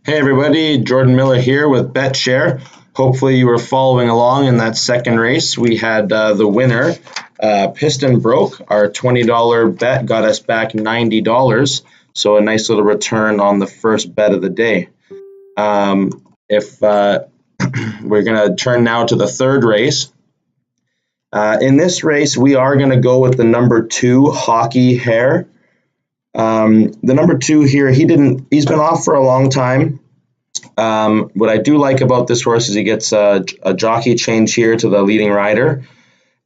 Hey everybody, Jordan Miller here with BetShare. Hopefully you were following along in that second race. We had the winner, Piston Broke. Our $20 bet got us back $90, so a nice little return on the first bet of the day. If we're going to turn now to the third race. In this race, we are going to go with the number 2 Hockey Hare. The number 2 here, he's been off for a long time. What I do like about this horse is he gets a jockey change here to the leading rider,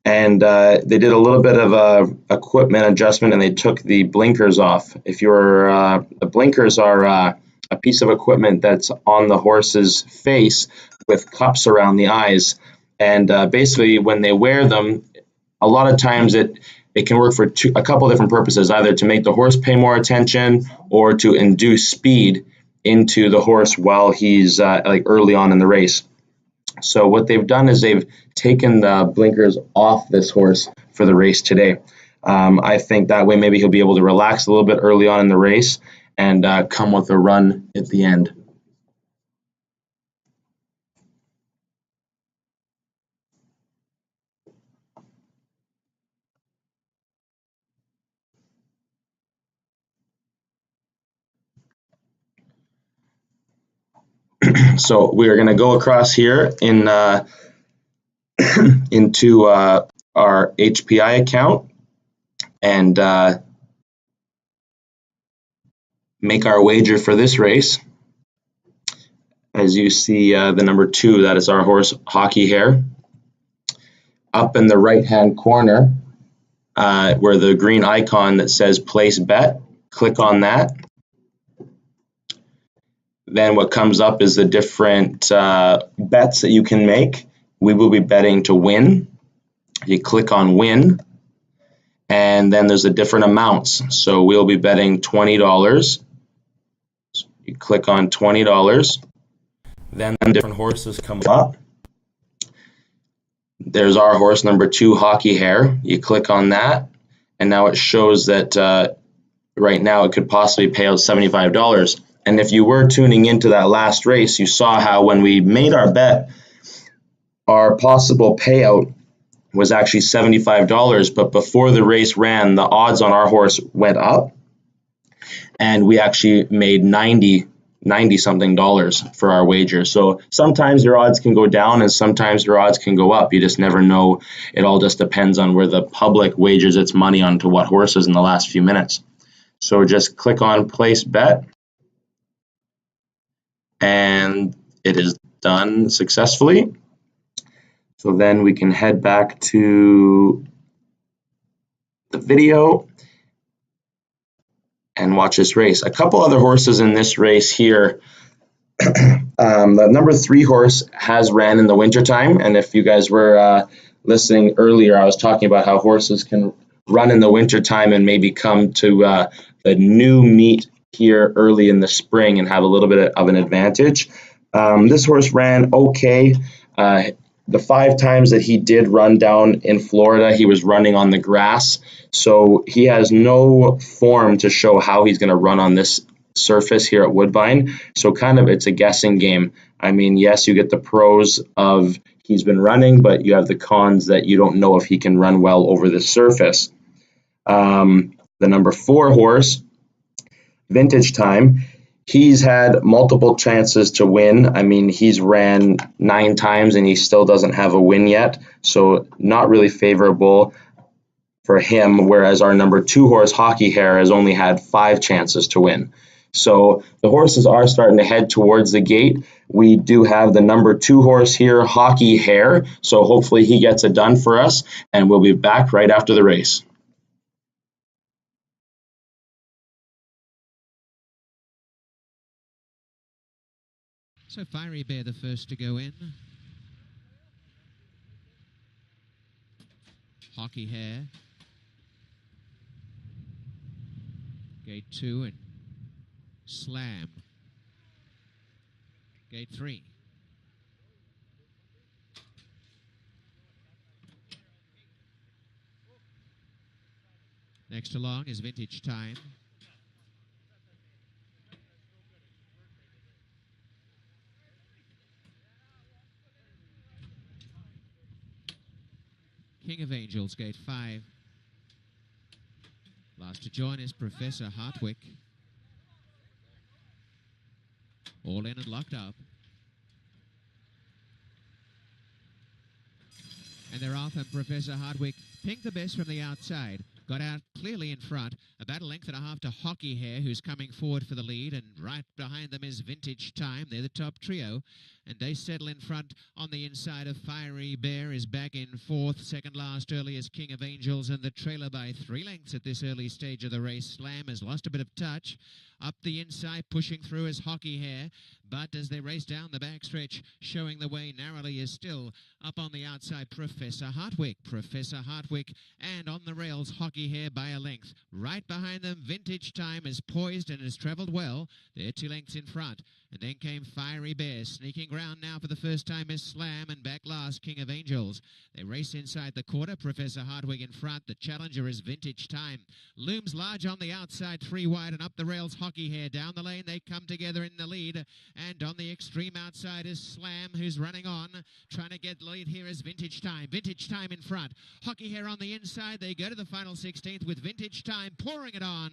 and they did a little bit of a equipment adjustment and they took the blinkers off. The blinkers are a piece of equipment that's on the horse's face with cups around the eyes, and basically when they wear them, a lot of times it can work for a couple different purposes, either to make the horse pay more attention or to induce speed into the horse while he's like early on in the race. So what they've done is they've taken the blinkers off this horse for the race today. I think that way maybe he'll be able to relax a little bit early on in the race and come with a run at the end. So we are going to go across here in into our HPI account and make our wager for this race. As you see, the number 2, that is our horse Hockey Hare. Up in the right hand corner, where the green icon that says place bet, click on that. Then what comes up is the different bets that you can make. We will be betting to win. You click on win, and then there's the different amounts. So we'll be betting $20. So you click on $20. Then different horses come up. There's our horse number 2 Hockey Hare. You click on that, and now it shows that right now it could possibly pay out $75. And if you were tuning into that last race, you saw how when we made our bet, our possible payout was actually $75, but before the race ran, the odds on our horse went up, and we actually made 90 something dollars for our wager. So sometimes your odds can go down and sometimes your odds can go up. You just never know. It all just depends on where the public wagers its money onto what horses in the last few minutes. So just click on place bet, and it is done successfully. So then we can head back to the video and watch this race. A couple other horses in this race here. The number 3 horse has ran in the wintertime, and if you guys were listening earlier, I was talking about how horses can run in the wintertime and maybe come to the new meet here early in the spring and have a little bit of an advantage. This horse ran okay. The 5 times that he did run down in Florida, he was running on the grass. So he has no form to show how he's going to run on this surface here at Woodbine. So kind of it's a guessing game. I mean, yes, you get the pros of he's been running, but you have the cons that you don't know if he can run well over the surface. The number 4 horse, Vintage Time, he's had multiple chances to win. I mean, he's ran 9 times and he still doesn't have a win yet. So not really favorable for him, whereas our number 2 horse, Hockey Hare, has only had 5 chances to win. So the horses are starting to head towards the gate. We do have the number 2 horse here, Hockey Hare. So hopefully he gets it done for us, and we'll be back right after the race. So Fiery Bear the first to go in. Hockey Hare. Gate 2 and Slam. Gate 3. Next along is Vintage Time. King of Angels, gate 5. Last to join is Professor Hartwick. All in and locked up. And they're off, and Professor Hardwick pinked the best from the outside. Got out clearly in front, about a length and a half to Hockey Hair, who's coming forward for the lead, and right behind them is Vintage Time. They're the top trio, and they settle in front on the inside of Fiery Bear is back in fourth. Second last early is King of Angels, and the trailer by 3 lengths at this early stage of the race. Slam has lost a bit of touch. Up the inside, pushing through is Hockey Hair, but as they race down the backstretch, showing the way narrowly is still up on the outside Professor Hartwick. Professor Hartwick, and on the rails Hockey Hair by a length. Right behind them, Vintage Time is poised and has travelled well. They're 2 lengths in front. And then came Fiery Bear. Sneaking ground now for the first time is Slam, and back last King of Angels. They race inside the quarter. Professor Hartwig in front. The challenger is Vintage Time. Looms large on the outside, 3 wide, and up the rails Hockey Hair. Down the lane they come together in the lead. And on the extreme outside is Slam, who's running on. Trying to get the lead here is Vintage Time. Vintage Time in front. Hockey Hair on the inside. They go to the final 16th with Vintage Time pouring it on.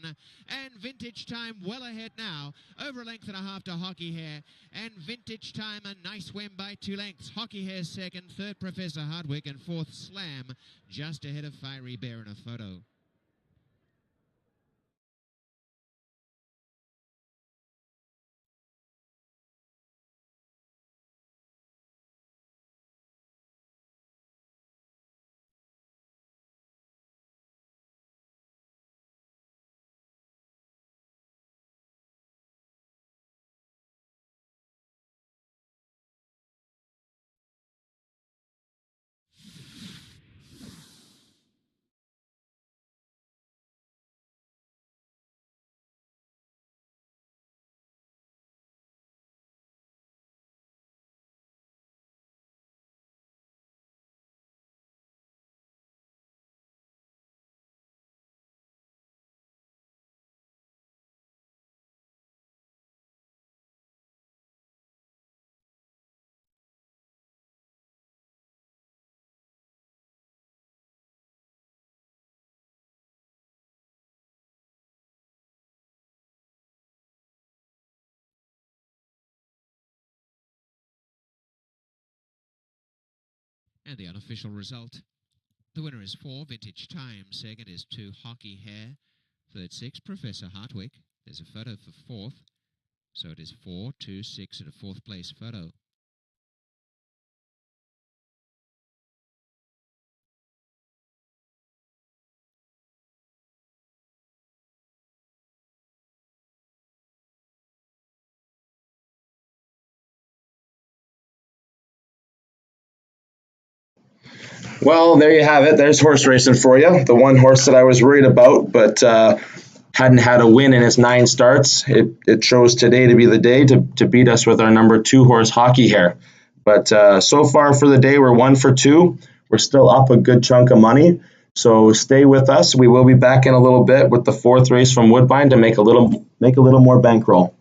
And Vintage Time well ahead now. Over a length and a half to Hockey Hair, and Vintage Time a nice win by 2 lengths. Hockey Hair second, third Professor Hardwick, and fourth Slam just ahead of Fiery Bear in a photo. And the unofficial result. The winner is 4, Vintage Time. Second is 2, Hockey Hair. Third, 6, Professor Hartwick. There's a photo for fourth. So it is 4, 2, 6 and a fourth place photo. Well, there you have it. There's horse racing for you. The one horse that I was worried about, but hadn't had a win in its 9 starts. It chose today to be the day to beat us with our number 2 horse, Hockey Hair. But so far for the day, we're 1 for 2. We're still up a good chunk of money. So stay with us. We will be back in a little bit with the 4th race from Woodbine to make a little more bankroll.